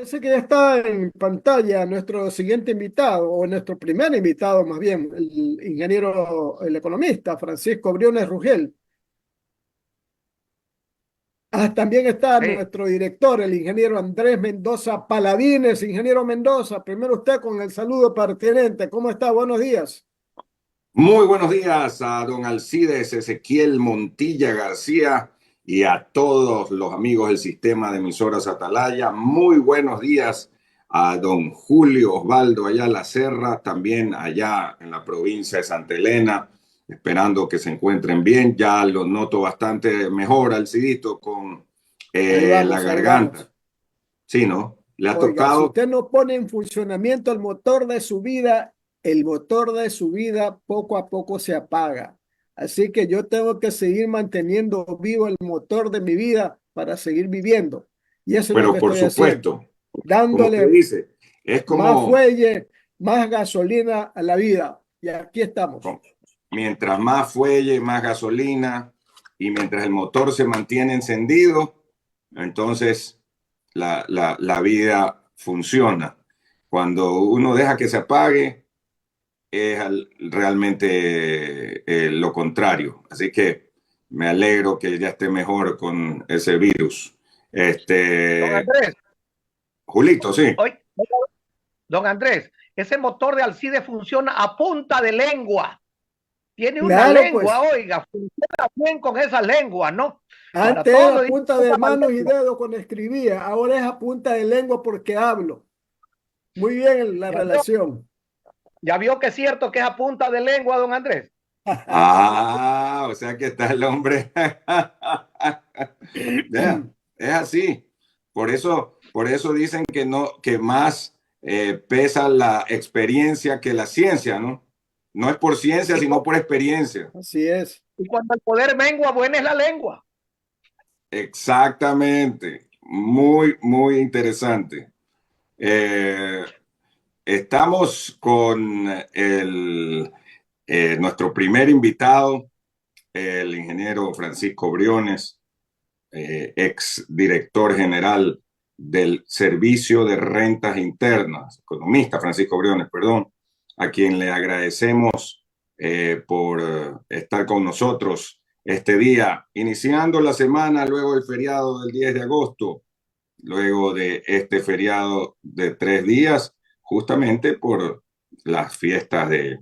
Parece que ya está en pantalla nuestro siguiente invitado, o nuestro primer invitado más bien, el ingeniero, el economista Francisco Briones Rugel. También está Sí, nuestro director, el ingeniero Andrés Mendoza Paladines. Ingeniero Mendoza, primero usted con el saludo pertinente. ¿Cómo está? Buenos días. Muy buenos días a don Alcides Ezequiel Montilla García y a todos los amigos del sistema de emisoras Atalaya. Muy buenos días a don Julio Osvaldo Ayala Serra, también allá en la provincia de Santa Elena, esperando que se encuentren bien. Ya lo noto bastante mejor, Alcidito, con Ahí la vamos, ahí garganta. vamos. Sí, ¿no? Le ha Oiga, si tocado. usted no pone en funcionamiento el motor de su vida, el motor de su vida poco a poco se apaga. Así que yo tengo que seguir manteniendo vivo el motor de mi vida para seguir viviendo. Y eso es lo que Pero por estoy haciendo, supuesto, como usted dándole dice, es más como fuelle, más gasolina a la vida. Y aquí estamos. mientras más fuelle, más gasolina y mientras el motor se mantiene encendido, entonces la vida funciona. Cuando uno deja que se apague, es realmente lo contrario. Así que me alegro que ya esté mejor con ese virus. don Este, Andrés, Julito, sí. hoy, don Andrés, ese motor de Alcide funciona a punta de lengua. Tiene una Claro, lengua, pues, oiga, funciona bien con esa lengua, ¿no? Para antes todo era dice punta de esa manos y lengua. dedos cuando escribía, ahora es a punta de lengua porque hablo. Muy bien la ¿Ya vio? relación. ¿Ya vio que es cierto que es a punta de lengua, don Andrés? Ah, o sea que está el hombre. Yeah, es así. Por eso dicen que no, que más pesa la experiencia que la ciencia, ¿no? No es por ciencia, Y, sino por experiencia. Así es. y cuando el poder mengua, buena es la lengua. Exactamente. Muy, muy interesante. Eh, Estamos con nuestro primer invitado, el ingeniero Francisco Briones, ex director general del Servicio de Rentas Internas, economista Francisco Briones, perdón, a quien le agradecemos por estar con nosotros este día, iniciando la semana luego del feriado del 10 de agosto, luego de este feriado de 3 días, justamente por las fiestas de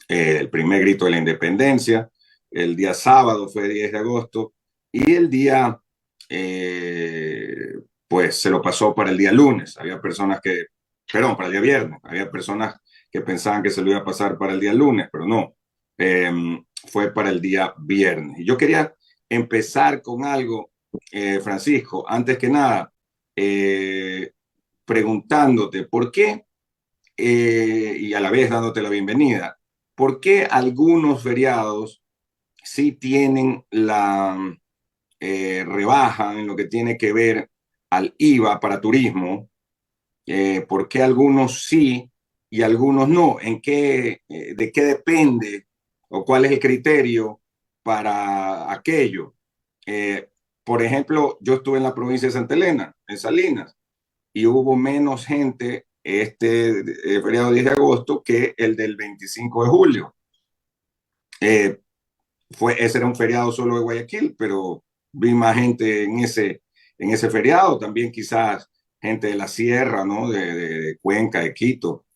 el primer grito de la independencia. El día sábado fue 10 de agosto y el día, eh, pues se lo pasó para el día lunes. Había personas que, perdón, para el día viernes. Había personas que pensaban que se lo iba a pasar para el día lunes, pero no. Eh, Fue para el día viernes. Y yo quería empezar con algo, Francisco, antes que nada, eh, preguntándote por qué y a la vez dándote la bienvenida. ¿Por qué algunos feriados sí tienen la rebaja en lo que tiene que ver al IVA para turismo? ¿Por qué algunos sí y algunos no? ¿De qué depende o cuál es el criterio para aquello? Eh, por ejemplo, yo estuve en la provincia de Santa Elena, en Salinas, y hubo menos gente este feriado 10 de agosto que el del 25 de julio. Eh, Ese era un feriado solo de Guayaquil, pero vi más gente en ese feriado, también quizás gente de la sierra, ¿no? De Cuenca, de Quito,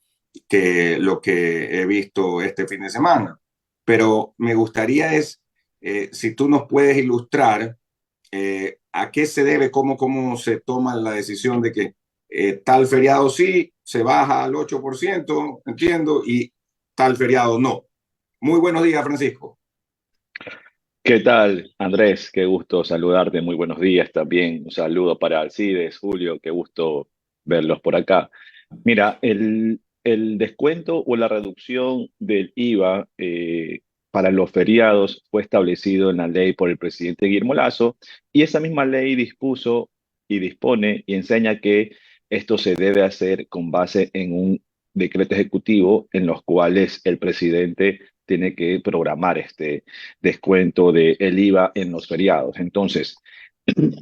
que lo que he visto este fin de semana. Pero me gustaría si tú nos puedes ilustrar a qué se debe, cómo se toma la decisión de que tal feriado sí se baja al 8%, entiendo, y tal feriado no. Muy buenos días, Francisco. ¿Qué tal, Andrés? Qué gusto saludarte. Muy buenos días también. Un saludo para Alcides, Julio. Qué gusto verlos por acá. Mira, el descuento o la reducción del IVA para los feriados fue establecido en la ley por el presidente Guillermo Lasso y esa misma ley dispuso y dispone y enseña que esto se debe hacer con base en un decreto ejecutivo en los cuales el presidente tiene que programar este descuento del IVA en los feriados. Entonces,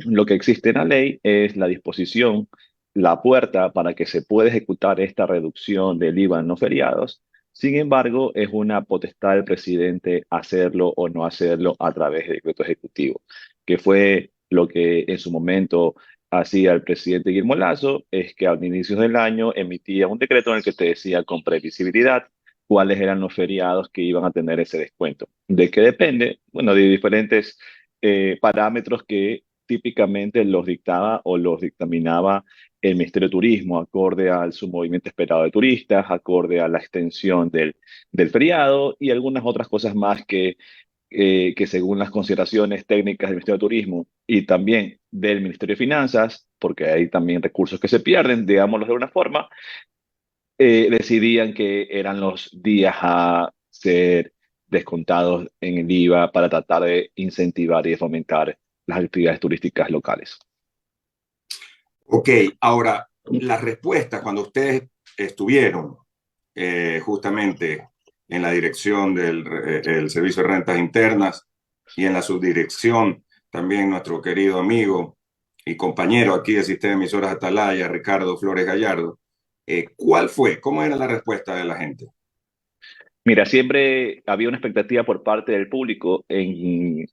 lo que existe en la ley es la disposición la puerta para que se pueda ejecutar esta reducción del IVA en los feriados. Sin embargo, es una potestad del presidente hacerlo o no hacerlo a través de decreto ejecutivo, que fue lo que en su momento hacía el presidente Guillermo Lasso, es que a inicios del año emitía un decreto en el que te decía con previsibilidad cuáles eran los feriados que iban a tener ese descuento. ¿De qué depende? Bueno, de diferentes parámetros que típicamente los dictaba o los dictaminaba el Ministerio de Turismo, acorde al su movimiento esperado de turistas, acorde a la extensión del feriado y algunas otras cosas más que según las consideraciones técnicas del Ministerio de Turismo y también del Ministerio de Finanzas, porque hay también recursos que se pierden, digámoslo de una forma, decidían que eran los días a ser descontados en el IVA para tratar de incentivar y de fomentar las actividades turísticas locales. Ok, ahora, las respuestas cuando ustedes estuvieron justamente en la dirección del el Servicio de Rentas Internas y en la subdirección, también nuestro querido amigo y compañero aquí del Sistema de Emisoras Atalaya, Ricardo Flores Gallardo, ¿cuál fue? ¿Cómo era la respuesta de la gente? Mira, siempre había una expectativa por parte del público en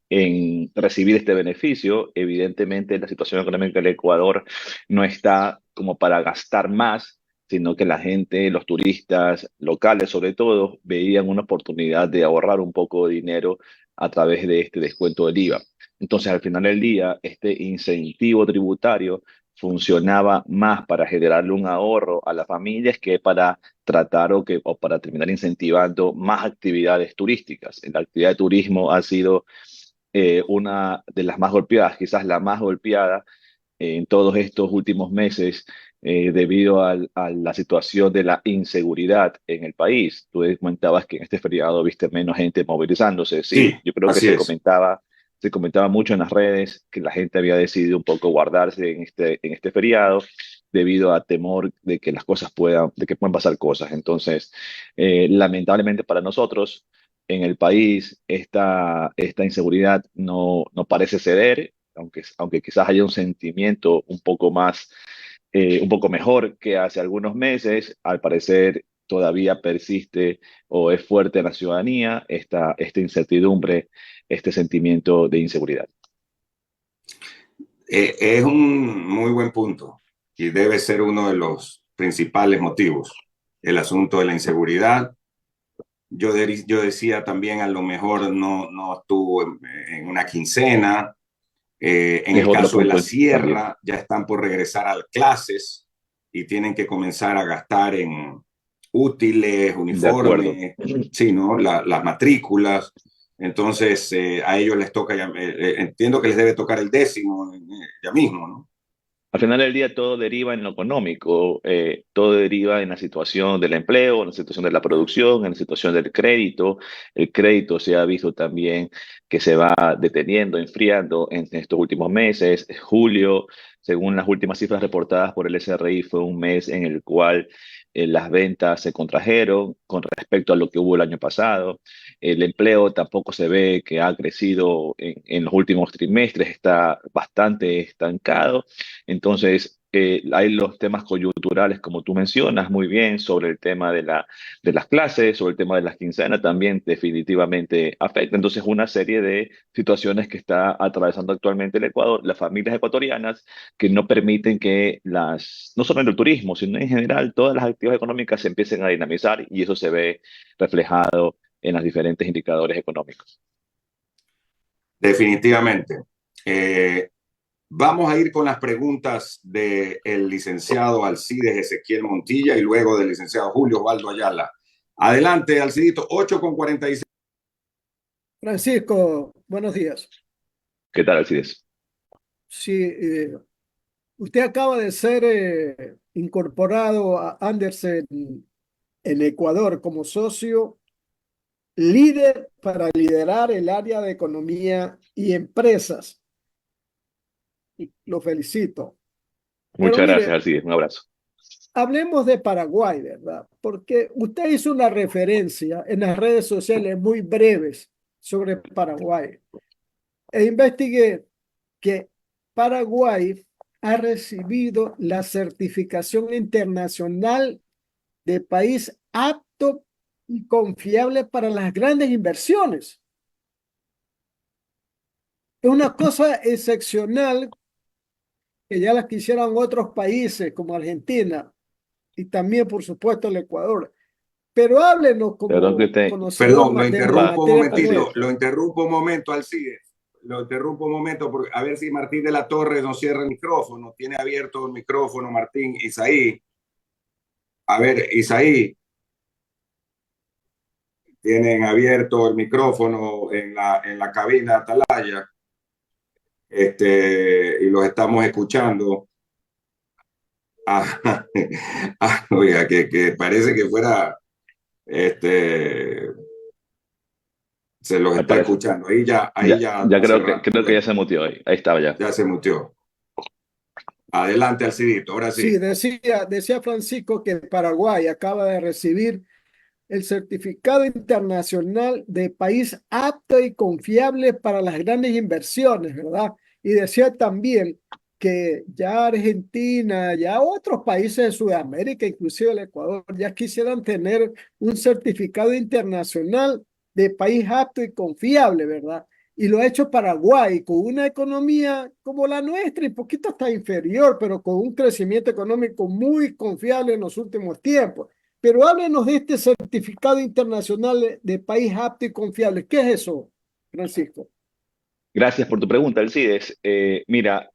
recibir este beneficio. Evidentemente, la situación económica del Ecuador no está como para gastar más, sino que la gente, los turistas locales sobre todo, veían una oportunidad de ahorrar un poco de dinero a través de este descuento del IVA. Entonces, al final del día, este incentivo tributario funcionaba más para generarle un ahorro a las familias que para tratar o para terminar incentivando más actividades turísticas. La actividad de turismo ha sido una de las más golpeadas, quizás la más golpeada en todos estos últimos meses debido a la situación de la inseguridad en el país. Tú comentabas que en este feriado viste menos gente movilizándose. Sí, Sí, yo creo que así es. se comentaba mucho en las redes que la gente había decidido un poco guardarse en este feriado debido a temor de que las cosas de que puedan pasar cosas. Entonces, lamentablemente para nosotros, en el país, esta inseguridad no parece ceder, aunque quizás haya un sentimiento un poco más, un poco mejor que hace algunos meses, al parecer todavía persiste o es fuerte en la ciudadanía esta incertidumbre, este sentimiento de inseguridad. Es un muy buen punto y debe ser uno de los principales motivos, el asunto de la inseguridad. Yo decía también a lo mejor no estuvo en una quincena. En Es el otro caso de la punto también. sierra, ya están por regresar a clases y tienen que comenzar a gastar en útiles, De acuerdo. uniformes, sí, ¿no? Las matrículas. Entonces, a ellos les toca, entiendo que les debe tocar el décimo ya mismo, ¿no? Al final del día todo deriva en lo económico, todo deriva en la situación del empleo, en la situación de la producción, en la situación del crédito. El crédito se ha visto también que se va deteniendo, enfriando en estos últimos meses. Julio, según las últimas cifras reportadas por el SRI, fue un mes en el cual las ventas se contrajeron con respecto a lo que hubo el año pasado. El empleo tampoco se ve que ha crecido en los últimos trimestres, está bastante estancado. Entonces, hay los temas coyunturales, como tú mencionas muy bien, sobre el tema de las clases, sobre el tema de las quincenas, también definitivamente afecta. Entonces, una serie de situaciones que está atravesando actualmente el Ecuador, las familias ecuatorianas, que no permiten que no solamente el turismo, sino en general todas las actividades económicas se empiecen a dinamizar y eso se ve reflejado en los diferentes indicadores económicos. Definitivamente. Eh, Vamos a ir con las preguntas del licenciado Alcides Ezequiel Montilla y luego del licenciado Julio Osvaldo Ayala. Adelante, Alcidito, 8:46. Francisco, buenos días. ¿Qué tal, Alcides? Sí, usted acaba de ser incorporado a Andersen en Ecuador como socio líder para liderar el área de economía y empresas. Lo felicito. Pero Muchas gracias, mire, Alcides. Un abrazo. hablemos de Paraguay, ¿verdad? Porque usted hizo una referencia en las redes sociales muy breves sobre Paraguay. E investigué que Paraguay ha recibido la certificación internacional de país apto y confiable para las grandes inversiones. Es una cosa excepcional que ya las quisieran otros países como Argentina y también, por supuesto, el Ecuador. Pero háblenos Perdón que como te... conocedor Perdón, lo de la Va, interrumpo un materia como momentito, esta. lo interrumpo un momento, Alcides. Lo interrumpo un momento, porque, a ver si Martín de la Torre nos cierra el micrófono. Tiene abierto el micrófono, Martín. Isaí. A ver, Isaí, tienen abierto el micrófono en la cabina Atalaya, y los estamos escuchando. Ah, oiga, que parece que fuera, se los me está parece. escuchando. Ahí Ya, ya ya hace creo rato. que ya Bueno, se mutió ahí. Ahí estaba ya. ya se muteó. Adelante, Alcidito, ahora Sí, sí. decía Francisco que Paraguay acaba de recibir el certificado internacional de país apto y confiable para las grandes inversiones, ¿verdad? Y decía también que ya Argentina, ya otros países de Sudamérica, inclusive el Ecuador, ya quisieran tener un certificado internacional de país apto y confiable, ¿verdad? Y lo ha hecho Paraguay con una economía como la nuestra y poquito hasta inferior, pero con un crecimiento económico muy confiable en los últimos tiempos. Pero háblenos de este certificado internacional de país apto y confiable. ¿Qué es eso, Francisco? Gracias por tu pregunta, Alcides. Mira,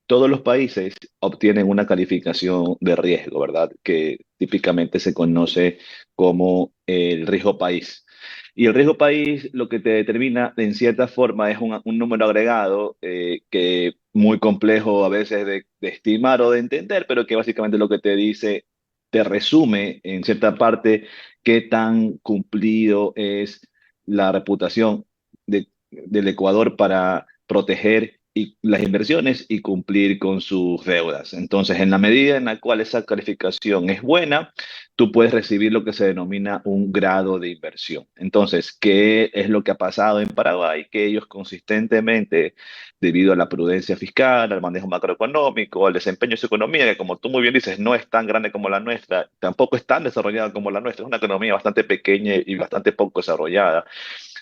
todos los países obtienen una calificación de riesgo, ¿verdad? Que típicamente se conoce como el riesgo país. Y el riesgo país lo que te determina, en cierta forma, es un número agregado que muy complejo a veces de estimar o de entender, pero que básicamente lo que te dice, te resume en cierta parte qué tan cumplido es la reputación del Ecuador para proteger las inversiones y cumplir con sus deudas. Entonces, en la medida en la cual esa calificación es buena, tú puedes recibir lo que se denomina un grado de inversión. Entonces, ¿qué es lo que ha pasado en Paraguay? Que ellos consistentemente, debido a la prudencia fiscal, al manejo macroeconómico, al desempeño de su economía, que como tú muy bien dices, no es tan grande como la nuestra, tampoco es tan desarrollada como la nuestra, es una economía bastante pequeña y bastante poco desarrollada,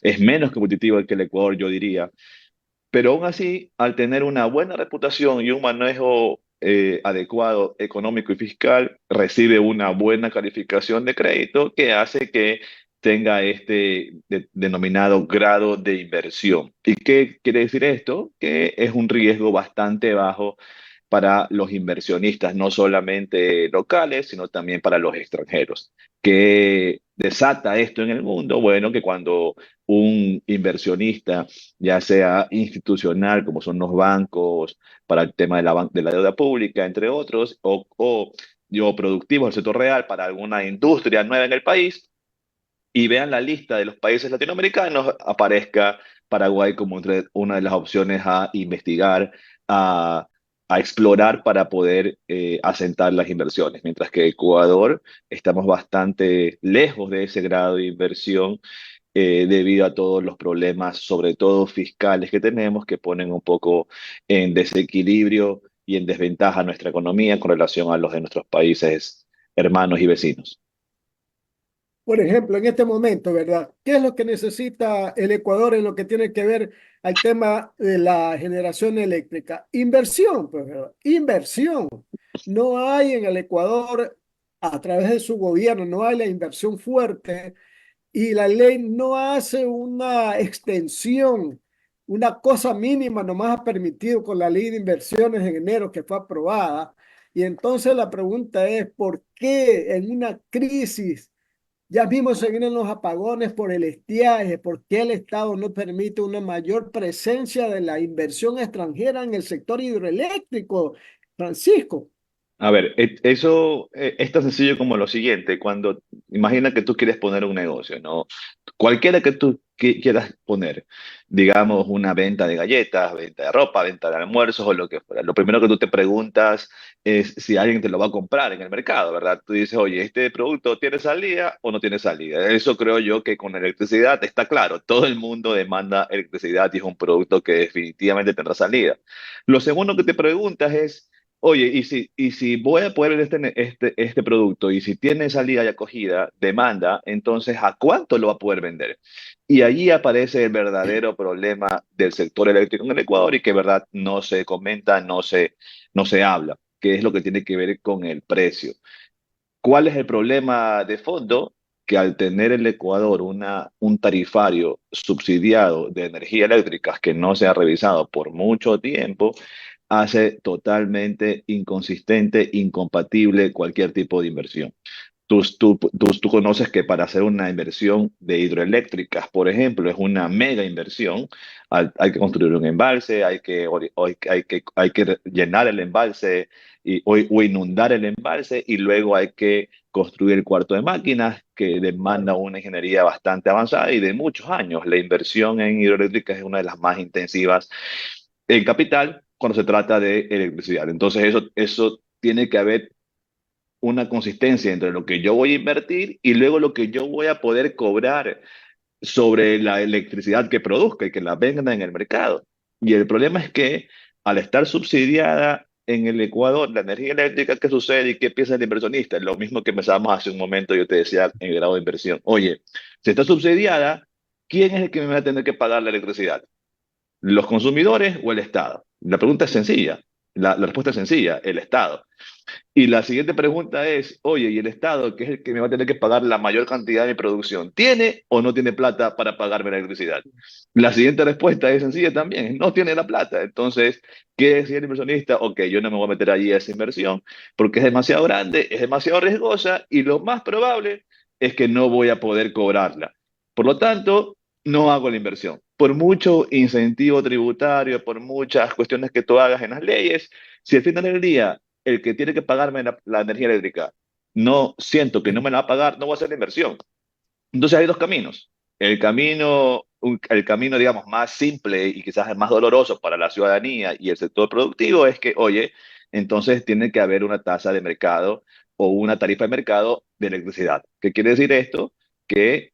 es menos competitivo que el Ecuador, yo diría. Pero aún así, al tener una buena reputación y un manejo adecuado económico y fiscal, recibe una buena calificación de crédito que hace que tenga este denominado grado de inversión. ¿Y qué quiere decir esto? Que es un riesgo bastante bajo para los inversionistas, no solamente locales, sino también para los extranjeros. ¿Qué desata esto en el mundo? Bueno, que cuando un inversionista, ya sea institucional, como son los bancos, para el tema de de la deuda pública, entre otros, o yo productivos del sector real para alguna industria nueva en el país, y vean la lista de los países latinoamericanos, aparezca Paraguay como entre una de las opciones a investigar, a, a explorar para poder asentar las inversiones, mientras que Ecuador estamos bastante lejos de ese grado de inversión debido a todos los problemas, sobre todo fiscales que tenemos, que ponen un poco en desequilibrio y en desventaja nuestra economía con relación a los de nuestros países hermanos y vecinos. Por ejemplo, en este momento, ¿verdad? ¿Qué es lo que necesita el Ecuador en lo que tiene que ver al tema de la generación eléctrica? Inversión, pues, ¿verdad? Inversión. No hay en el Ecuador, a través de su gobierno, no hay la inversión fuerte y la ley no hace una extensión, una cosa mínima, nomás ha permitido con la ley de inversiones en enero que fue aprobada. Y entonces la pregunta es, ¿por qué en una crisis? Ya mismo se vienen los apagones por el estiaje, ¿por qué el Estado no permite una mayor presencia de la inversión extranjera en el sector hidroeléctrico? Francisco. A ver, eso es tan sencillo como lo siguiente. Cuando imagina que tú quieres poner un negocio, ¿no? Cualquiera que tú quieras poner, digamos una venta de galletas, venta de ropa, venta de almuerzos o lo que fuera. Lo primero que tú te preguntas es si alguien te lo va a comprar en el mercado, ¿verdad? Tú dices, oye, ¿este producto tiene salida o no tiene salida? Eso creo yo que con la electricidad está claro. Todo el mundo demanda electricidad y es un producto que definitivamente tendrá salida. Lo segundo que te preguntas es oye, y si voy a poder vender este producto y si tiene salida y acogida, demanda, entonces ¿a cuánto lo va a poder vender? Y allí aparece el verdadero problema del sector eléctrico en el Ecuador y que, verdad, no se comenta, no se habla, que es lo que tiene que ver con el precio. ¿Cuál es el problema de fondo? Que al tener el Ecuador un tarifario subsidiado de energía eléctrica que no se ha revisado por mucho tiempo, hace totalmente inconsistente, incompatible cualquier tipo de inversión. Tú conoces que para hacer una inversión de hidroeléctricas, por ejemplo, es una mega inversión. Hay que construir un embalse, hay que llenar el embalse o inundar el embalse y luego hay que construir el cuarto de máquinas que demanda una ingeniería bastante avanzada y de muchos años. La inversión en hidroeléctricas es una de las más intensivas en capital cuando se trata de electricidad. Entonces eso tiene que haber una consistencia entre lo que yo voy a invertir y luego lo que yo voy a poder cobrar sobre la electricidad que produzca y que la venda en el mercado. Y el problema es que al estar subsidiada en el Ecuador, la energía eléctrica, ¿qué sucede y qué piensa el inversionista? Lo mismo que pensábamos hace un momento, yo te decía en el grado de inversión. Oye, si está subsidiada, ¿quién es el que me va a tener que pagar la electricidad? ¿Los consumidores o el Estado? La pregunta es sencilla. La respuesta es sencilla, el Estado. Y la siguiente pregunta es, oye, ¿y el Estado, que es el que me va a tener que pagar la mayor cantidad de mi producción, tiene o no tiene plata para pagarme la electricidad? La siguiente respuesta es sencilla también, no tiene la plata. Entonces, ¿qué decía el inversionista? Ok, yo no me voy a meter allí a esa inversión porque es demasiado grande, es demasiado riesgosa y lo más probable es que no voy a poder cobrarla. Por lo tanto, no hago la inversión. Por mucho incentivo tributario, por muchas cuestiones que tú hagas en las leyes, si al final del día el que tiene que pagarme la energía eléctrica no siento que no me la va a pagar, no voy a hacer la inversión. Entonces hay dos caminos. El camino, digamos, más simple y quizás el más doloroso para la ciudadanía y el sector productivo es que, oye, entonces tiene que haber una tasa de mercado o una tarifa de mercado de electricidad. ¿Qué quiere decir esto? Que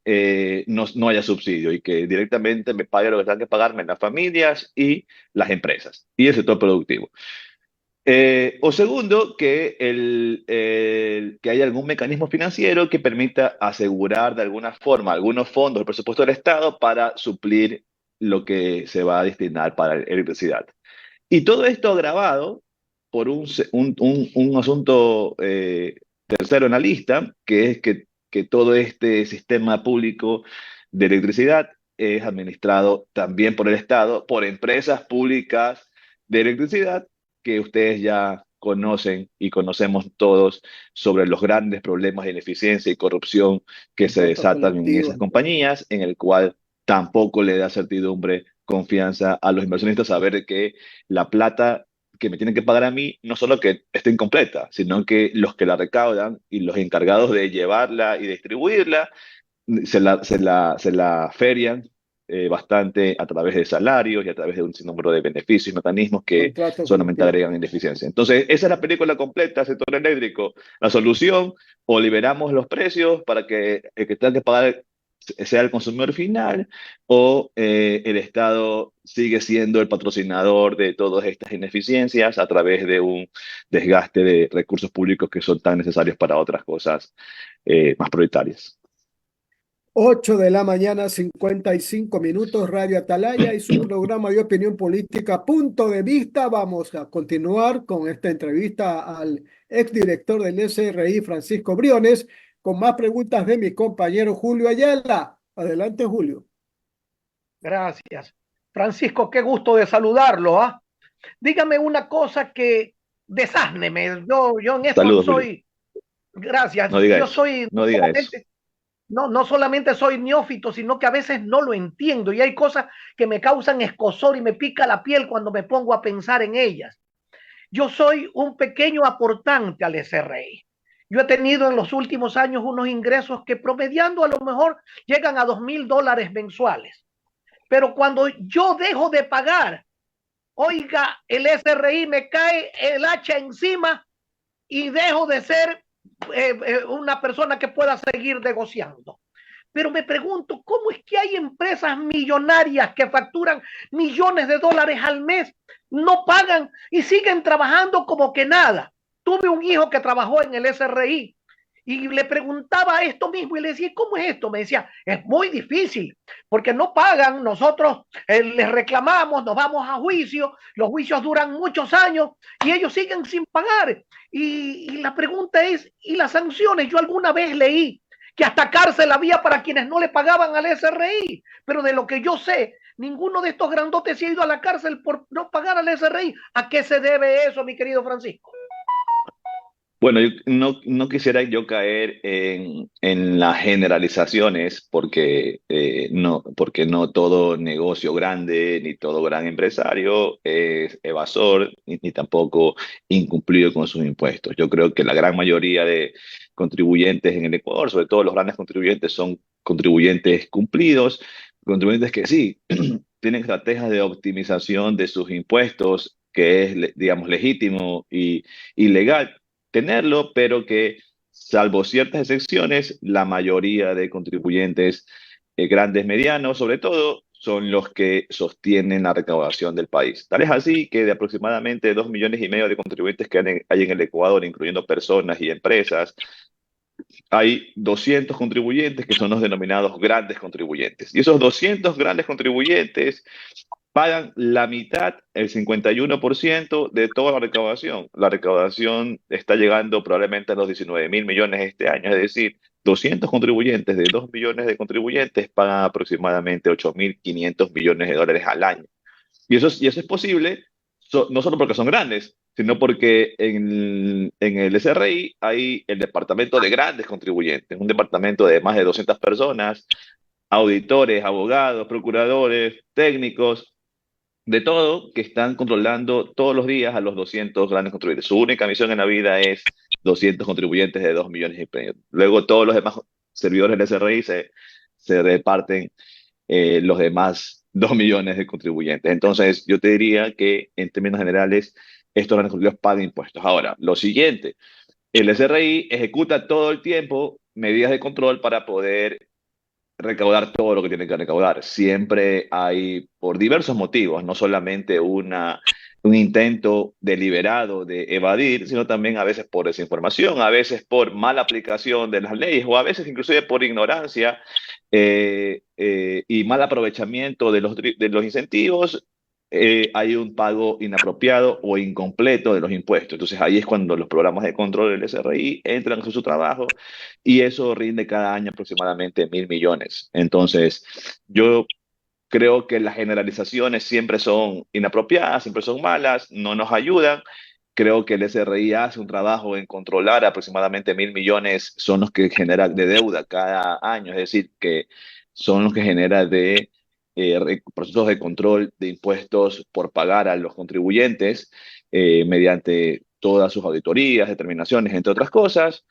no haya subsidio y que directamente me pague lo que tengan que pagarme las familias y las empresas y el sector productivo. O segundo, que haya algún mecanismo financiero que permita asegurar de alguna forma algunos fondos del presupuesto del Estado para suplir lo que se va a destinar para electricidad. Y todo esto agravado por un asunto tercero en la lista, que es que todo este sistema público de electricidad es administrado también por el Estado, por empresas públicas de electricidad que ustedes ya conocen y conocemos todos sobre los grandes problemas de ineficiencia y corrupción que se Contratos desatan en esas colectivos. compañías, en el cual tampoco le da certidumbre, confianza a los inversionistas saber que la plata que me tienen que pagar a mí no solo que esté incompleta, sino que los que la recaudan y los encargados de llevarla y distribuirla se la ferian bastante a través de salarios y a través de un sinnúmero de beneficios y mecanismos que Contratos solamente colectivos. agregan ineficiencia. Entonces, esa es la película completa, sector eléctrico. La solución, o liberamos los precios para que el que tenga que pagar sea el consumidor final, o el Estado sigue siendo el patrocinador de todas estas ineficiencias a través de un desgaste de recursos públicos que son tan necesarios para otras cosas más prioritarias. 8 de la mañana, 55 minutos, Radio Atalaya y su programa de opinión política, Punto de Vista. Vamos a continuar con esta entrevista al exdirector del SRI, Francisco Briones, con más preguntas de mi compañero Julio Ayala. Adelante, Julio. Gracias. Francisco, qué gusto de saludarlo, ¿ah? Dígame una cosa que desásneme. Yo en esto Saludos, Julio. soy, gracias, No diga yo eso. soy No diga eso. no solamente soy neófito, sino que a veces no lo entiendo y hay cosas que me causan escozor y me pica la piel cuando me pongo a pensar en ellas. Yo soy un pequeño aportante al SRI. Yo he tenido en los últimos años unos ingresos que promediando a lo mejor llegan a $2,000 mensuales. Pero cuando yo dejo de pagar, oiga, el SRI me cae el hacha encima y dejo de ser una persona que pueda seguir negociando. Pero me pregunto, ¿cómo es que hay empresas millonarias que facturan millones de dólares al mes, no pagan y siguen trabajando como que nada? Tuve un hijo que trabajó en el SRI y le preguntaba esto mismo y le decía, ¿cómo es esto? Me decía, es muy difícil porque no pagan, nosotros les reclamamos, nos vamos a juicio, los juicios duran muchos años y ellos siguen sin pagar. Y la pregunta es, ¿y las sanciones? Yo alguna vez leí que hasta cárcel había para quienes no le pagaban al SRI, pero de lo que yo sé, ninguno de estos grandotes se ha ido a la cárcel por no pagar al SRI. ¿A qué se debe eso, mi querido Francisco? Bueno, yo no quisiera yo caer en las generalizaciones porque no todo negocio grande ni todo gran empresario es evasor ni tampoco incumplido con sus impuestos. Yo creo que la gran mayoría de contribuyentes en el Ecuador, sobre todo los grandes contribuyentes, son contribuyentes cumplidos, contribuyentes que sí tienen estrategias de optimización de sus impuestos, que es, digamos, legítimo y legal tenerlo, pero que, salvo ciertas excepciones, la mayoría de contribuyentes grandes, medianos, sobre todo, son los que sostienen la recaudación del país. Tal es así que de aproximadamente 2,5 millones de contribuyentes que hay en el Ecuador, incluyendo personas y empresas, hay 200 contribuyentes que son los denominados grandes contribuyentes. Y esos 200 grandes contribuyentes pagan la mitad, el 51% de toda la recaudación. La recaudación está llegando probablemente a los 19.000 millones este año, es decir, 200 contribuyentes de 2 millones de contribuyentes pagan aproximadamente 8.500 millones de dólares al año. Y eso es posible no solo porque son grandes, sino porque en el SRI hay el departamento de grandes contribuyentes, un departamento de más de 200 personas, auditores, abogados, procuradores, técnicos, de todo, que están controlando todos los días a los 200 grandes contribuyentes. Su única misión en la vida es 200 contribuyentes de 2 millones y medio. Luego todos los demás servidores del SRI se reparten los demás 2 millones de contribuyentes. Entonces, yo te diría que en términos generales, estos grandes contribuyentes pagan impuestos. Ahora, lo siguiente, el SRI ejecuta todo el tiempo medidas de control para poder recaudar todo lo que tiene que recaudar. Siempre hay, por diversos motivos, no solamente un intento deliberado de evadir, sino también a veces por desinformación, a veces por mala aplicación de las leyes o a veces inclusive por ignorancia y mal aprovechamiento de los incentivos. Hay un pago inapropiado o incompleto de los impuestos. Entonces ahí es cuando los programas de control del SRI entran a hacer su trabajo y eso rinde cada año aproximadamente 1.000 millones. Entonces yo creo que las generalizaciones siempre son inapropiadas, siempre son malas, no nos ayudan. Creo que el SRI hace un trabajo en controlar aproximadamente 1.000 millones, son los que generan de deuda cada año, es decir, que son los que generan de procesos de control de impuestos por pagar a los contribuyentes mediante todas sus auditorías, determinaciones, entre otras cosas,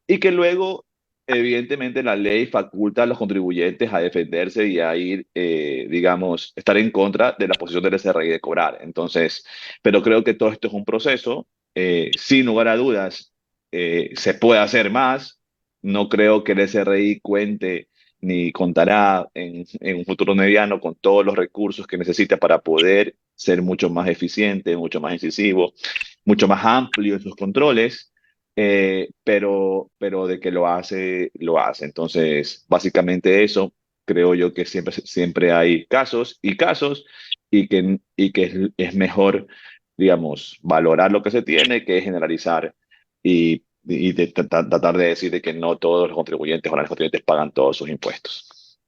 y que luego, evidentemente, la ley faculta a los contribuyentes a defenderse y a ir, digamos, estar en contra de la posición del SRI de cobrar. Entonces, pero creo que todo esto es un proceso, sin lugar a dudas, se puede hacer más. No creo que el SRI cuente ni contará en un futuro mediano con todos los recursos que necesita para poder ser mucho más eficiente, mucho más incisivo, mucho más amplio en sus controles, pero de que lo hace, lo hace. Entonces, básicamente eso, creo yo que siempre hay casos y que es mejor, digamos, valorar lo que se tiene que generalizar y tratar de decir de que no todos los contribuyentes o los contribuyentes pagan todos sus impuestos.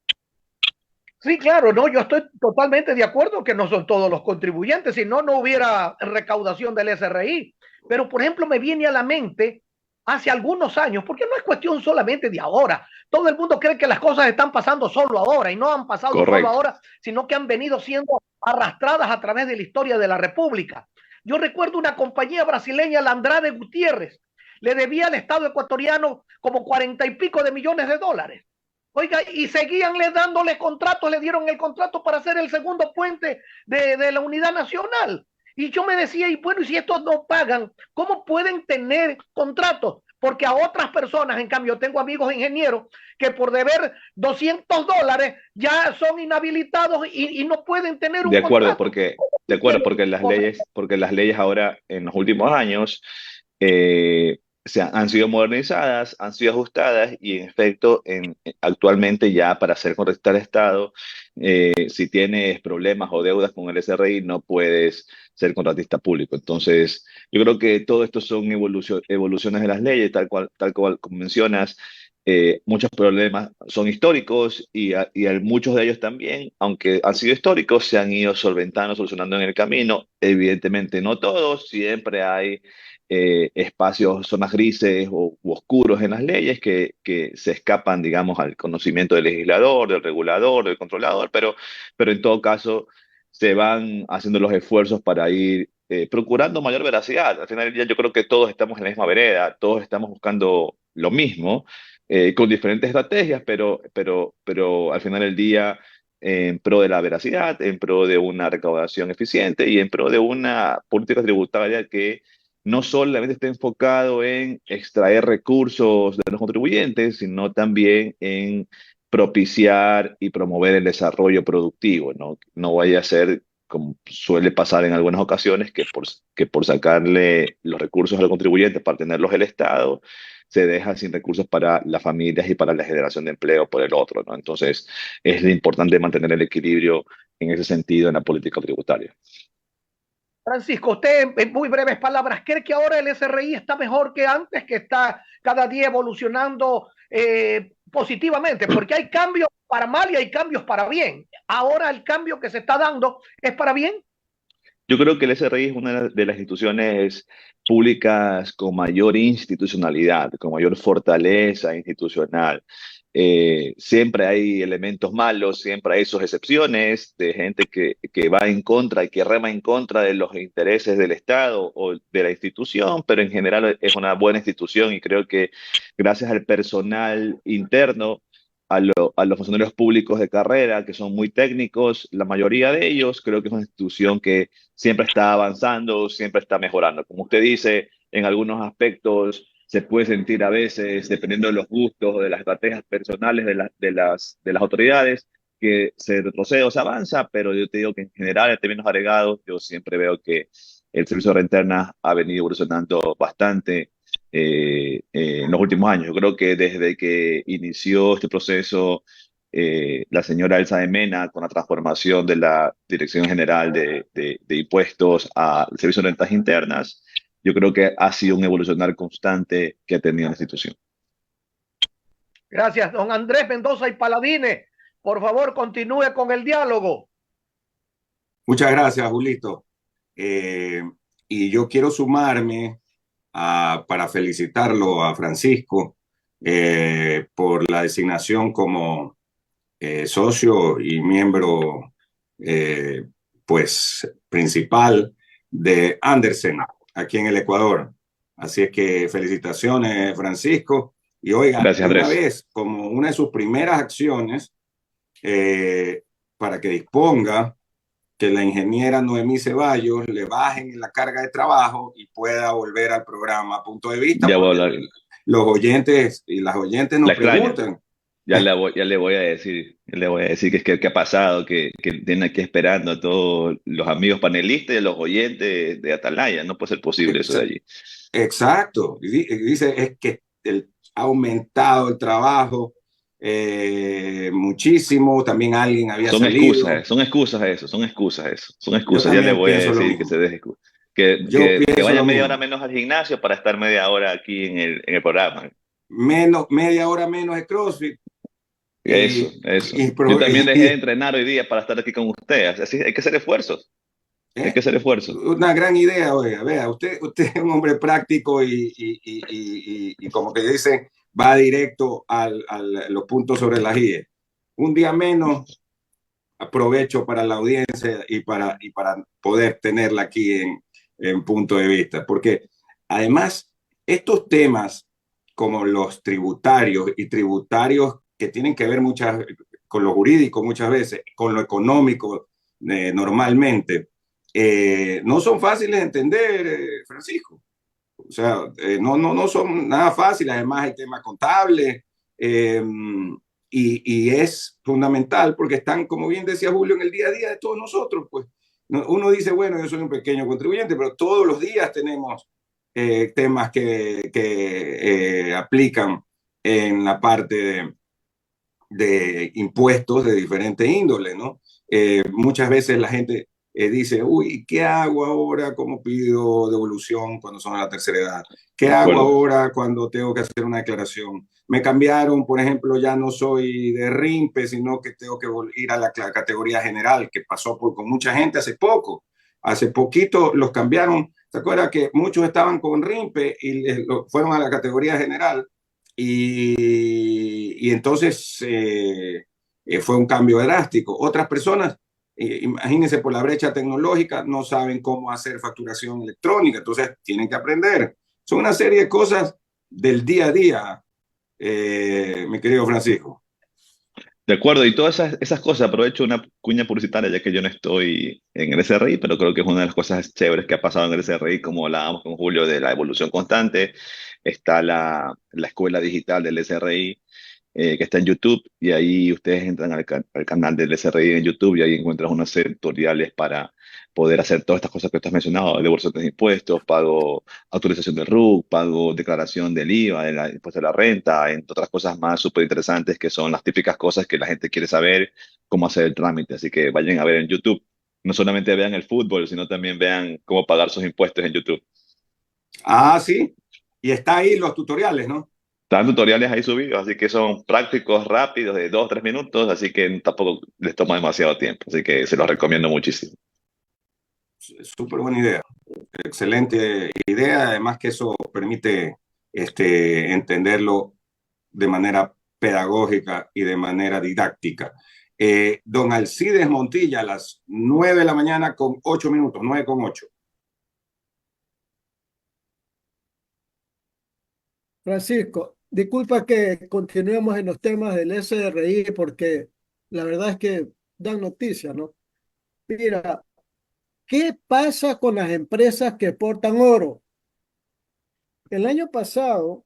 Sí, claro, no, yo estoy totalmente de acuerdo que no son todos los contribuyentes, si no, no hubiera recaudación del SRI. Pero, por ejemplo, me viene a la mente hace algunos años, porque no es cuestión solamente de ahora. Todo el mundo cree que las cosas están pasando solo ahora y no han pasado solo Correcto. ahora, sino que han venido siendo arrastradas a través de la historia de la República. Yo recuerdo una compañía brasileña, la Andrade Gutiérrez, le debía al Estado ecuatoriano como 40 y pico de millones de dólares. Oiga, y seguían dándole contratos, le dieron el contrato para hacer el segundo puente de la unidad nacional. Y yo me decía, y bueno, y si estos no pagan, ¿cómo pueden tener contratos? porque a otras personas, en cambio, tengo amigos ingenieros que por deber $200 ya son inhabilitados y no pueden tener un De acuerdo, contrato. porque, de acuerdo, porque las leyes ahora en los últimos años han sido modernizadas, han sido ajustadas y en efecto actualmente ya para ser contratista del Estado, si tienes problemas o deudas con el SRI no puedes ser contratista público. Entonces, yo creo que todo esto son evoluciones de las leyes, tal cual como mencionas. Muchos problemas son históricos y muchos de ellos también, aunque han sido históricos, se han ido solventando, solucionando en el camino. Evidentemente no todos, siempre hay espacios, zonas grises u oscuros en las leyes que se escapan, digamos, al conocimiento del legislador, del regulador, del controlador, pero en todo caso se van haciendo los esfuerzos para ir procurando mayor veracidad. Al final del día yo creo que todos estamos en la misma vereda, todos estamos buscando lo mismo con diferentes estrategias, pero al final del día en pro de la veracidad, en pro de una recaudación eficiente y en pro de una política tributaria que no solamente esté enfocado en extraer recursos de los contribuyentes, sino también en propiciar y promover el desarrollo productivo, ¿no? No vaya a ser, como suele pasar en algunas ocasiones, que por sacarle los recursos a los contribuyentes para tenerlos el Estado, se deja sin recursos para las familias y para la generación de empleo por el otro, ¿no? Entonces, es importante mantener el equilibrio en ese sentido en la política tributaria. Francisco, usted en muy breves palabras, ¿cree que ahora el SRI está mejor que antes, que está cada día evolucionando positivamente? Porque hay cambios para mal y hay cambios para bien. Ahora el cambio que se está dando es para bien. Yo creo que el SRI es una de las instituciones públicas con mayor institucionalidad, con mayor fortaleza institucional. Siempre hay elementos malos, siempre hay sus excepciones de gente que va en contra y que rema en contra de los intereses del Estado o de la institución, pero en general es una buena institución y creo que gracias al personal interno, a los funcionarios públicos de carrera, que son muy técnicos, la mayoría de ellos, creo que es una institución que siempre está avanzando, siempre está mejorando. Como usted dice, en algunos aspectos se puede sentir a veces, dependiendo de los gustos o de las estrategias personales de las autoridades, que se retrocede o se avanza, pero yo te digo que en general, en términos agregados, yo siempre veo que el servicio de renta interna ha venido evolucionando bastante en los últimos años. Yo creo que desde que inició este proceso la señora Elsa de Mena con la transformación de la Dirección General de Impuestos al Servicio de Rentas Internas, yo creo que ha sido un evolucionar constante que ha tenido la institución. Gracias, don Andrés Mendoza y Paladines. Por favor, continúe con el diálogo. Muchas gracias, Julito. Y yo quiero sumarme para felicitarlo a Francisco por la designación como socio y miembro pues principal de Andersen aquí en el Ecuador. Así es que felicitaciones, Francisco. Y oiga, gracias, una vez, como una de sus primeras acciones, para que disponga que la ingeniera Noemí Ceballos le bajen la carga de trabajo y pueda volver al programa Punto de Vista. Ya voy a hablar. Los oyentes y las oyentes nos preguntan. Ya le voy a decir que ha pasado, que tienen aquí esperando a todos los amigos panelistas y a los oyentes de Atalaya. No puede ser posible eso de allí. Exacto. Dice, es que ha aumentado el trabajo muchísimo. También alguien había salido. Son excusas eso. Ya le voy a decir que se deje que vaya media hora menos al gimnasio para estar media hora aquí en el programa. Media hora menos de CrossFit. Eso. Yo también dejé de entrenar hoy día para estar aquí con ustedes. Así hay que hacer esfuerzos. Hay que hacer esfuerzos. Una gran idea, oiga. Vea, usted es un hombre práctico y como que dice, va directo a los puntos sobre las IE. Un día menos, aprovecho para la audiencia y para poder tenerla aquí en Punto de Vista. Porque además, estos temas como los tributarios y tributarios que tienen que ver con lo jurídico muchas veces, con lo económico normalmente, no son fáciles de entender, Francisco. O sea, no son nada fáciles. Además, hay temas contables. Y es fundamental porque están, como bien decía Julio, en el día a día de todos nosotros. Pues uno dice, bueno, yo soy un pequeño contribuyente, pero todos los días tenemos temas que aplican en la parte de impuestos de diferentes índoles, ¿no? Muchas veces la gente dice, uy, ¿qué hago ahora? ¿Cómo pido devolución cuando son a la tercera edad? ¿Qué De hago acuerdo. ahora cuando tengo que hacer una declaración? Me cambiaron, por ejemplo, ya no soy de RIMPE, sino que tengo que ir a la categoría general, que pasó con mucha gente hace poco. Hace poquito los cambiaron. ¿Se acuerda que muchos estaban con RIMPE y fueron a la categoría general? Y entonces fue un cambio drástico. Otras personas, imagínense, por la brecha tecnológica, no saben cómo hacer facturación electrónica, entonces tienen que aprender. Son una serie de cosas del día a día, mi querido Francisco. De acuerdo, y todas esas cosas, aprovecho una cuña publicitaria ya que yo no estoy en el SRI, pero creo que es una de las cosas chéveres que ha pasado en el SRI, como hablábamos con Julio, de la evolución constante. Está la escuela digital del SRI, que está en YouTube, y ahí ustedes entran al canal del SRI en YouTube y ahí encuentran unas serie de tutoriales para poder hacer todas estas cosas que tú has mencionado: devolución de impuestos, pago, autorización del RUC, pago, declaración del IVA, del impuesto de la renta, entre otras cosas más súper interesantes que son las típicas cosas que la gente quiere saber cómo hacer el trámite. Así que vayan a ver en YouTube. No solamente vean el fútbol, sino también vean cómo pagar sus impuestos en YouTube. Ah, sí. Y está ahí los tutoriales, ¿no? Están tutoriales ahí subidos, así que son prácticos, rápidos, de 2 o 3 minutos, así que tampoco les toma demasiado tiempo. Así que se los recomiendo muchísimo. Súper buena idea. Excelente idea. Además que eso permite entenderlo de manera pedagógica y de manera didáctica. Don Alcides Montilla, a las 9 de la mañana con 8 minutos, 9:08. Francisco, disculpa que continuemos en los temas del SRI porque la verdad es que dan noticias, ¿no? Mira, ¿qué pasa con las empresas que exportan oro? El año pasado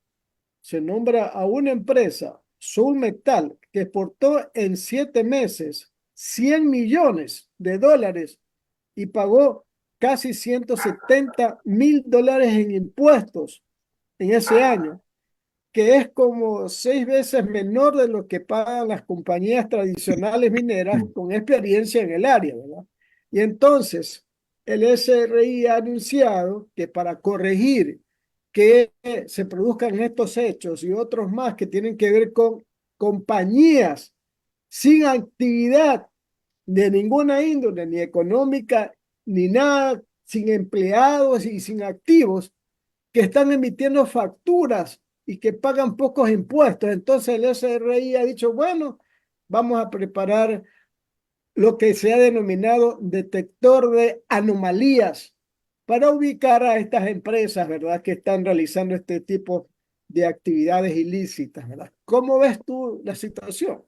se nombra a una empresa, Sul Metal, que exportó en 7 meses 100 millones de dólares y pagó casi $170.000 en impuestos en ese año, que es como 6 veces menor de lo que pagan las compañías tradicionales mineras con experiencia en el área, ¿verdad? Y entonces, el SRI ha anunciado que para corregir que se produzcan estos hechos y otros más que tienen que ver con compañías sin actividad de ninguna índole, ni económica, ni nada, sin empleados y sin activos, que están emitiendo facturas y que pagan pocos impuestos. Entonces el SRI ha dicho, bueno, vamos a preparar lo que se ha denominado detector de anomalías para ubicar a estas empresas, ¿verdad?, que están realizando este tipo de actividades ilícitas, ¿verdad? ¿Cómo ves tú la situación?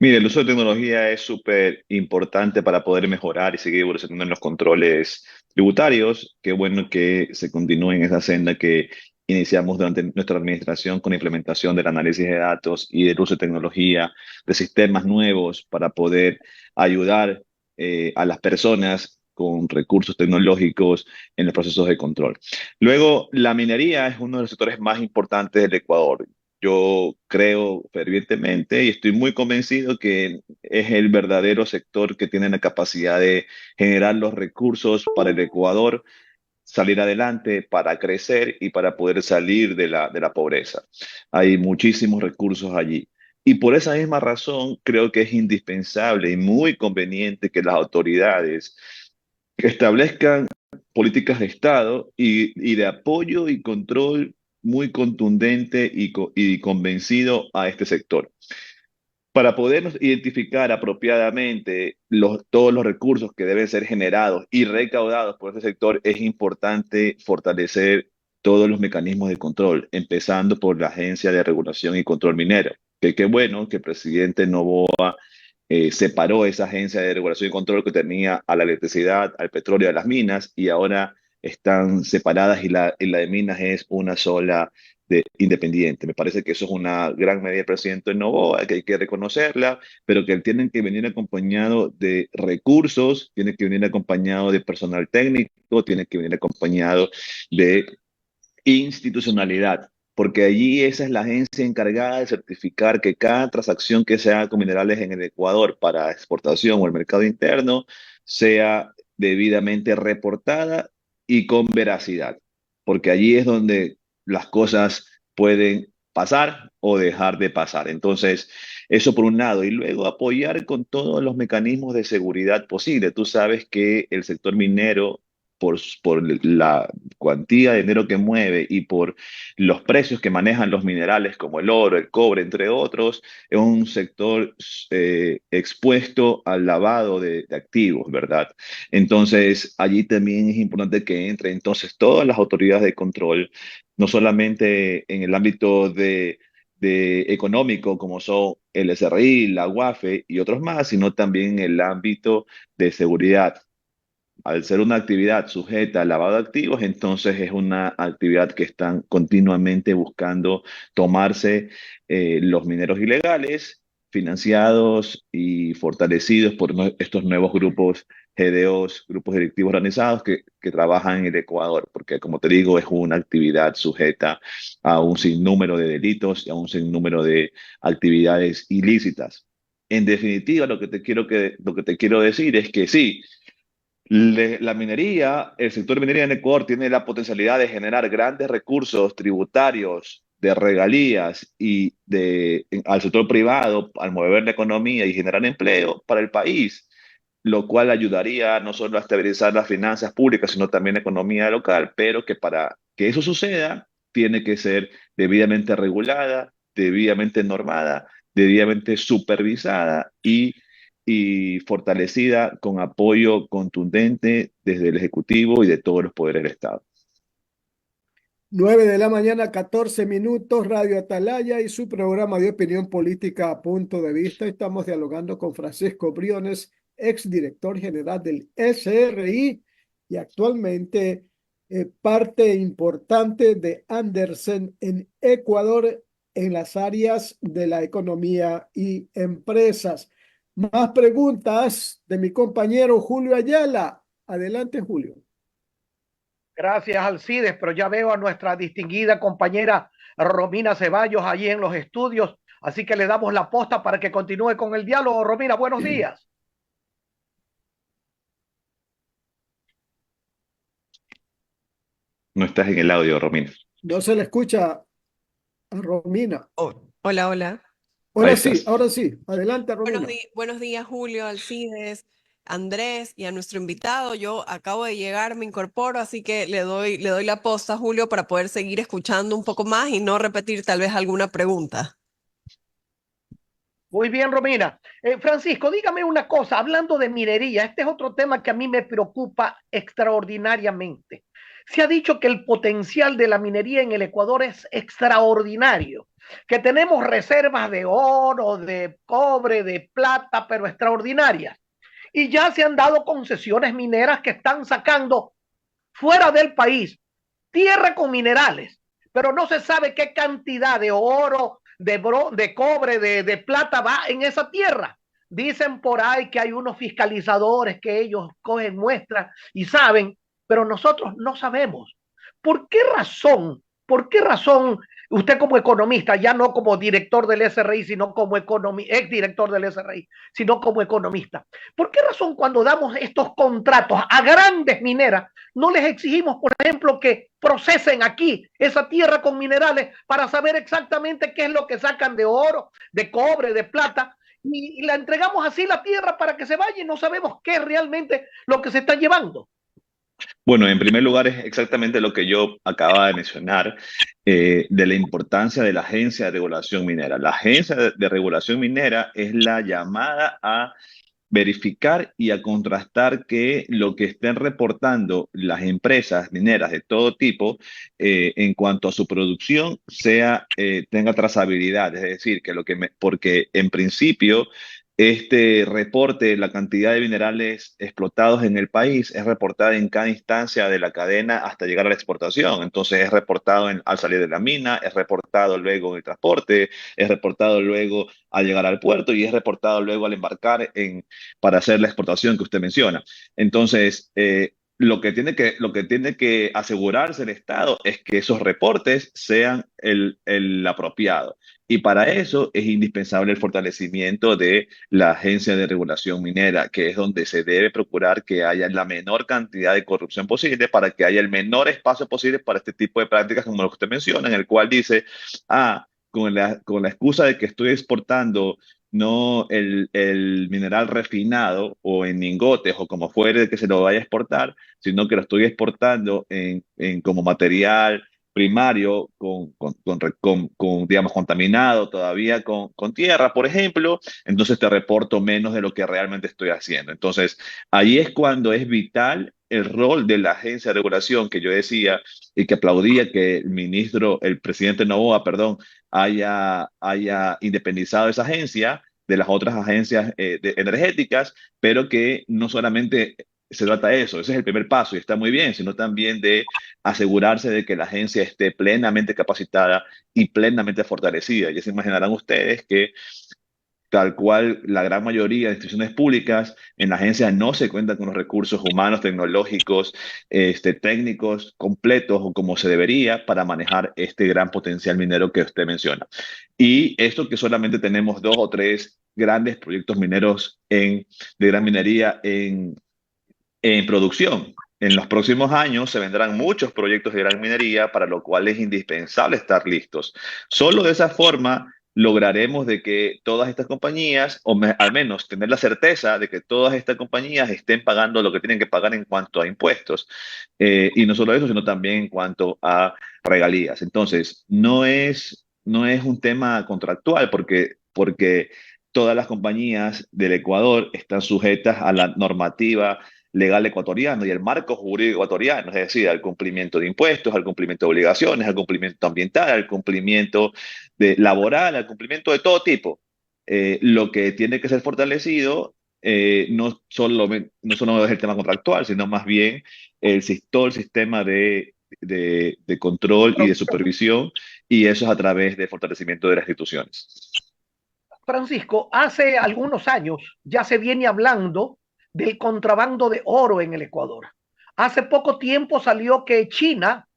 Mire, el uso de tecnología es súper importante para poder mejorar y seguir evolucionando en los controles tributarios. Qué bueno que se continúe en esa senda que iniciamos durante nuestra administración con la implementación del análisis de datos y del uso de tecnología, de sistemas nuevos para poder ayudar a las personas con recursos tecnológicos en los procesos de control. Luego, la minería es uno de los sectores más importantes del Ecuador. Yo creo fervientemente y estoy muy convencido que es el verdadero sector que tiene la capacidad de generar los recursos para el Ecuador salir adelante, para crecer y para poder salir de la pobreza. Hay muchísimos recursos allí. Y por esa misma razón creo que es indispensable y muy conveniente que las autoridades establezcan políticas de Estado y de apoyo y control muy contundente y convencido a este sector. Para podernos identificar apropiadamente todos los recursos que deben ser generados y recaudados por este sector, es importante fortalecer todos los mecanismos de control, empezando por la Agencia de Regulación y Control Minero. Que qué bueno que el presidente Noboa separó esa agencia de regulación y control que tenía a la electricidad, al petróleo y a las minas, y ahora están separadas y la de minas es una sola independiente. Me parece que eso es una gran medida del presidente Noboa, que hay que reconocerla, pero que tienen que venir acompañado de recursos, tiene que venir acompañado de personal técnico, tiene que venir acompañado de institucionalidad, porque allí esa es la agencia encargada de certificar que cada transacción que se haga con minerales en el Ecuador para exportación o el mercado interno sea debidamente reportada y con veracidad, porque allí es donde las cosas pueden pasar o dejar de pasar. Entonces, eso por un lado, y luego apoyar con todos los mecanismos de seguridad posible. Tú sabes que el sector minero por la cuantía de dinero que mueve y por los precios que manejan los minerales como el oro, el cobre, entre otros, es un sector expuesto al lavado de activos, ¿verdad? Entonces, allí también es importante que entre entonces todas las autoridades de control, no solamente en el ámbito de económico, como son el SRI, la UAFE y otros más, sino también en el ámbito de seguridad. Al ser una actividad sujeta al lavado de activos, entonces es una actividad que están continuamente buscando tomarse los mineros ilegales, financiados y fortalecidos por estos nuevos grupos GDOs, grupos directivos organizados que trabajan en el Ecuador, porque como te digo, es una actividad sujeta a un sinnúmero de delitos y a un sinnúmero de actividades ilícitas. En definitiva, lo que te quiero decir es que sí, la minería, el sector de minería en Ecuador tiene la potencialidad de generar grandes recursos tributarios, de regalías al sector privado, al mover la economía y generar empleo para el país, lo cual ayudaría no solo a estabilizar las finanzas públicas, sino también la economía local, pero que para que eso suceda, tiene que ser debidamente regulada, debidamente normada, debidamente supervisada y fortalecida con apoyo contundente desde el Ejecutivo y de todos los poderes del Estado. 9 de la mañana, 14 minutos, Radio Atalaya y su programa de opinión política a punto de vista. Estamos dialogando con Francisco Briones, exdirector general del SRI y actualmente parte importante de Andersen en Ecuador en las áreas de la economía y empresas. Más preguntas de mi compañero Julio Ayala. Adelante, Julio. Gracias, Alcides, pero ya veo a nuestra distinguida compañera Romina Ceballos allí en los estudios, así que le damos la posta para que continúe con el diálogo. Romina, buenos días. No estás en el audio, Romina. No se le escucha a Romina. Oh, hola, hola. Ahí Ahora sí, estás. ahora sí. Adelante, Buenos, Romina. buenos días, Julio, Alcides, Andrés y a nuestro invitado. Yo acabo de llegar, me incorporo, así que le doy la posta a Julio para poder seguir escuchando un poco más y no repetir tal vez alguna pregunta. Muy bien, Romina. Francisco, dígame una cosa, hablando de minería, este es otro tema que a mí me preocupa extraordinariamente. Se ha dicho que el potencial de la minería en el Ecuador es extraordinario, que tenemos reservas de oro, de cobre, de plata, pero extraordinarias. Y ya se han dado concesiones mineras que están sacando fuera del país tierra con minerales, pero no se sabe qué cantidad de oro, de cobre, de plata va en esa tierra. Dicen por ahí que hay unos fiscalizadores que ellos cogen muestras y saben, pero nosotros no sabemos. ¿Por qué razón? ¿Por qué razón usted como economista, ya no como director del SRI, sino como ex director del SRI, sino como economista? ¿Por qué razón cuando damos estos contratos a grandes mineras no les exigimos, por ejemplo, que procesen aquí esa tierra con minerales para saber exactamente qué es lo que sacan de oro, de cobre, de plata, y la entregamos así la tierra para que se vaya y no sabemos qué es realmente lo que se está llevando? Bueno, en primer lugar es exactamente lo que yo acababa de mencionar, de la importancia de la Agencia de Regulación Minera. La Agencia de Regulación Minera es la llamada a verificar y a contrastar que lo que estén reportando las empresas mineras de todo tipo en cuanto a su producción tenga trazabilidad, es decir, que porque en principio este reporte, la cantidad de minerales explotados en el país, es reportada en cada instancia de la cadena hasta llegar a la exportación. Entonces es reportado al salir de la mina, es reportado luego en el transporte, es reportado luego al llegar al puerto y es reportado luego al embarcar para hacer la exportación que usted menciona. Entonces, lo que tiene que asegurarse el Estado es que esos reportes sean el apropiado. Y para eso es indispensable el fortalecimiento de la Agencia de Regulación Minera, que es donde se debe procurar que haya la menor cantidad de corrupción posible para que haya el menor espacio posible para este tipo de prácticas como lo que usted menciona, en el cual dice, con la excusa de que estoy exportando no el mineral refinado o en lingotes o como fuere que se lo vaya a exportar, sino que lo estoy exportando como material primario digamos, contaminado todavía con tierra, por ejemplo, entonces te reporto menos de lo que realmente estoy haciendo. Entonces, ahí es cuando es vital el rol de la agencia de regulación que yo decía y que aplaudía que el presidente Noboa, perdón, haya independizado esa agencia de las otras agencias energéticas, pero que no solamente se trata de eso, ese es el primer paso y está muy bien, sino también de asegurarse de que la agencia esté plenamente capacitada y plenamente fortalecida. Ya se imaginarán ustedes que tal cual la gran mayoría de instituciones públicas, en la agencia no se cuentan con los recursos humanos, tecnológicos, técnicos completos o como se debería para manejar este gran potencial minero que usted menciona. Y esto que solamente tenemos 2 o 3 grandes proyectos mineros de gran minería en producción. En los próximos años se vendrán muchos proyectos de gran minería, para lo cual es indispensable estar listos. Solo de esa forma lograremos de que todas estas compañías, al menos tener la certeza de que todas estas compañías estén pagando lo que tienen que pagar en cuanto a impuestos. Y no solo eso, sino también en cuanto a regalías. Entonces, no es un tema contractual porque todas las compañías del Ecuador están sujetas a la normativa legal ecuatoriano y el marco jurídico ecuatoriano, es decir, al cumplimiento de impuestos, al cumplimiento de obligaciones, al cumplimiento ambiental, al cumplimiento laboral, al cumplimiento de todo tipo. Lo que tiene que ser fortalecido no solo es el tema contractual, sino más bien todo el sistema de control y de supervisión, y eso es a través del fortalecimiento de las instituciones. Francisco, hace algunos años ya se viene hablando del contrabando de oro en el Ecuador. Hace poco tiempo salió que China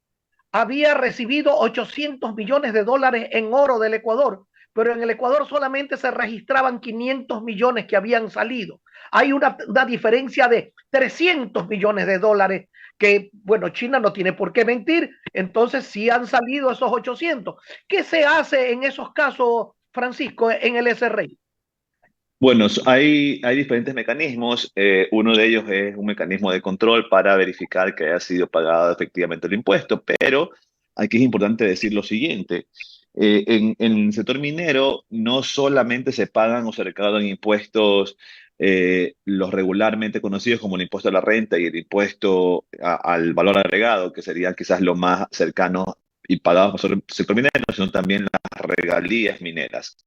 había recibido 800 millones de dólares en oro del Ecuador, pero en el Ecuador solamente se registraban 500 millones que habían salido. Hay una diferencia de 300 millones de dólares que, bueno, China no tiene por qué mentir, entonces sí han salido esos 800. ¿Qué se hace en esos casos, Francisco, en el SRI? Bueno, hay diferentes mecanismos. Uno de ellos es un mecanismo de control para verificar que haya sido pagado efectivamente el impuesto, pero aquí es importante decir lo siguiente. En el sector minero no solamente se pagan o se recaudan impuestos, los regularmente conocidos como el impuesto a la renta y el impuesto al valor agregado, que serían quizás lo más cercano y pagados por el sector minero, sino también las regalías mineras.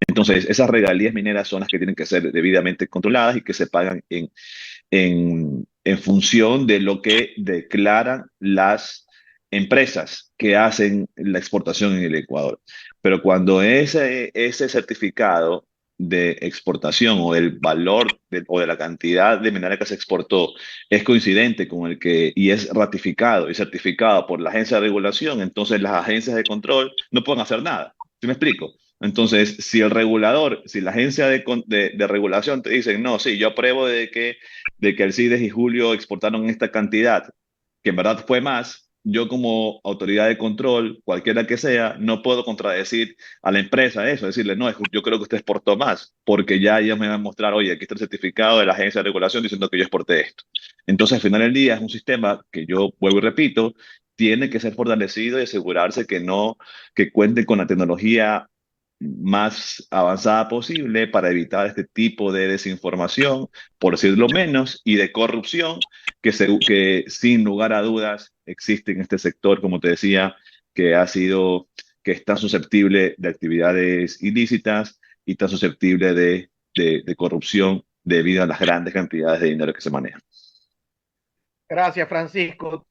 Entonces, esas regalías mineras son las que tienen que ser debidamente controladas y que se pagan en función de lo que declaran las empresas que hacen la exportación en el Ecuador. Pero cuando ese certificado de exportación o del valor o de la cantidad de mineral que se exportó es coincidente con y es ratificado y certificado por la agencia de regulación, entonces las agencias de control no pueden hacer nada. ¿Sí me explico? Entonces, si la agencia de regulación te dice, no, sí, yo apruebo de que Alcides y Julio exportaron esta cantidad, que en verdad fue más, yo como autoridad de control, cualquiera que sea, no puedo contradecir a la empresa eso, decirle, no, yo creo que usted exportó más, porque ya ellos me van a mostrar, oye, aquí está el certificado de la agencia de regulación diciendo que yo exporté esto. Entonces, al final del día es un sistema que yo vuelvo y repito, tiene que ser fortalecido y asegurarse que cuente con la tecnología más avanzada posible para evitar este tipo de desinformación, por decirlo menos, y de corrupción que sin lugar a dudas existe en este sector, como te decía, que está susceptible de actividades ilícitas y está susceptible de de corrupción debido a las grandes cantidades de dinero que se manejan. Gracias, Francisco.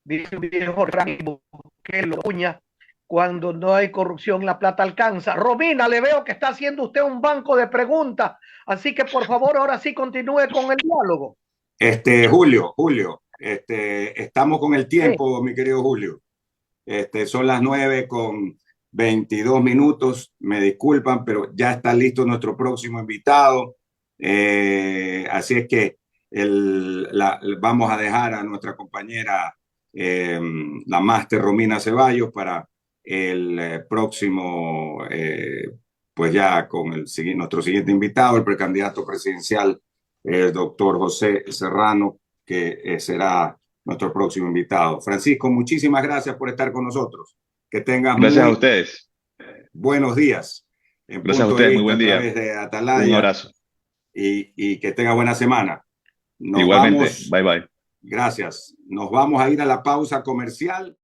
Dice un viejo rango que lo uña. Cuando no hay corrupción, la plata alcanza. Romina, le veo que está haciendo usted un banco de preguntas, así que por favor, ahora sí continúe con el diálogo. Julio, estamos con el tiempo, sí. Mi querido Julio. Son las 9:22. Me disculpan, pero ya está listo nuestro próximo invitado. Así es que vamos a dejar a nuestra compañera, la máster Romina Ceballos, para el próximo, pues ya con nuestro siguiente invitado, el precandidato presidencial, el doctor José Serrano, que será nuestro próximo invitado. Francisco, muchísimas gracias por estar con nosotros. Que tengas gracias a ustedes. Buenos días. Gracias a ustedes, muy buen día. De Atalaya, un abrazo. Y que tenga buena semana. Igualmente, bye bye. Gracias. Nos vamos a ir a la pausa comercial.